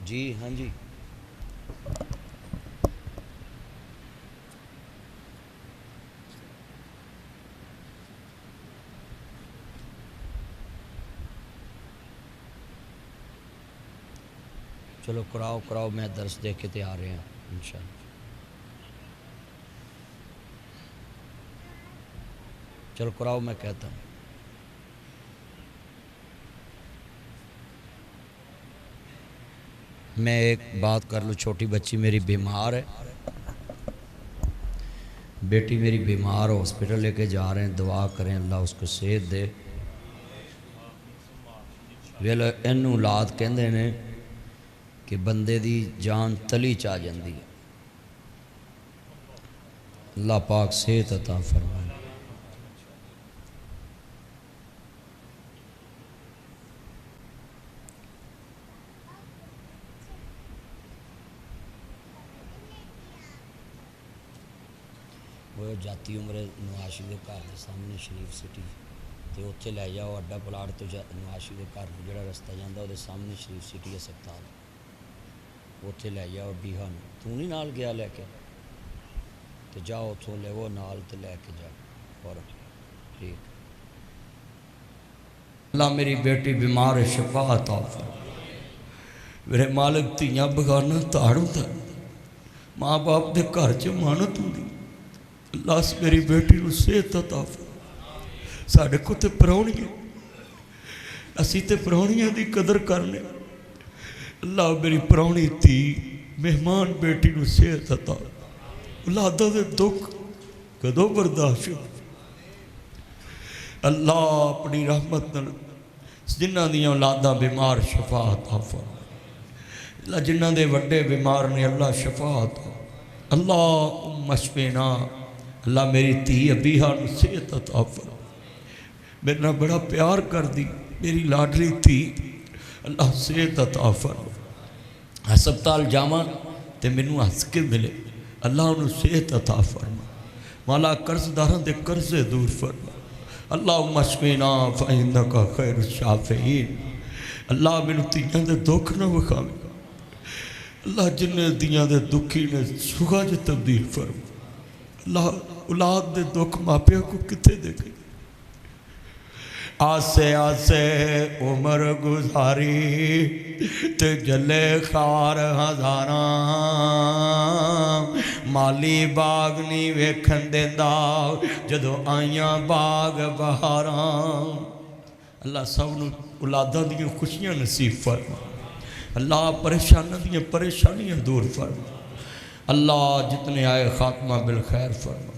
جی ہاں جی چلو کراؤ کراؤ، میں درس دے کے تیار ہیں انشاءاللہ۔ چلو کراؤ، میں کہتا ہوں۔ میں ایک بات کر لوں، چھوٹی بچی میری بیمار ہے، بیٹی میری بیمار ہاسپٹل لے کے جا رہے ہیں، دعا کریں اللہ اس کو صحت دے۔ ویلے اینو اولاد کہندے نے کہ بندے دی جان تلی چاہ جاندی ہے، اللہ پاک صحت عطا فرمائے۔ وہ جاتی عمر نواشی دے گھر دے سامنے شریف سٹی تے اوتھے لے جاؤ، اڈا پلاٹ تو نواشی دے گھر نوں جڑا رستہ جاندا او دے سامنے شریف سٹی ہسپتال، اوتھے لے جاؤ بیہا نوں۔ تو نہیں نال گیا لے کے؟ تے جاؤ اتھوں لے وہ نال تے لے کے جاؤ فوراً، ٹھیک۔ اللہ میری بیٹی بیمار ہے، شفا عطا فرما۔ میرے مالک تیاں بگانا تاڑ ہوندا، ماں باپ دے گھر چ مانت ہوندی، اللہ اس میری بیٹی نو صحت عطا فرما۔ ساڈے کو تے پراؤنیاں، اسی تے پراؤنیاں دی قدر کرنے، اللہ میری پراؤنی تھی مہمان بیٹی نو صحت عطا، اولاداں دے دکھ کدوں برداشت ہو۔ اللہ اپنی رحمت نال جنہاں دیاں اولاداں بیمار شفا عطا فرما، اللہ جنہاں دے وڈے بیمار نے اللہ شفا عطا، اللہ اشفینا، اللہ میری تھی ابیہا نو صحت عطا فرما، میرے نال بڑا پیار کر دی میری لاڈلی تھی، اللہ صحت عطا فرما۔ ہسپتال جاواں تے مینوں ہس کے ملے، اللہ انہوں صحت عطا فرما، مولا قرضداراں دے قرضے دور فرما، اللہم اشفینا فإنک خیر الشافعین، اللہ مینوں تیاں دے دکھ نہ وکھاویں، اللہ جنہیں دیاں دے دکھی نے سکھا جو تبدیل فرما، اللہ اولاد دے دکھ ماپیاں کو کتے دے گئے، آسے آسے عمر گزاری تے جلے خار ہزاراں، مالی باغ نہیں ویکھن دیندا جدو آئیاں باغ بہاراں، اللہ سب نو اولاداں دیاں خوشیاں نصیب فرما، اللہ پریشاناں دیاں پریشانیاں دور فرما، اللہ جتنے آئے خاتمہ بالخیر فرما۔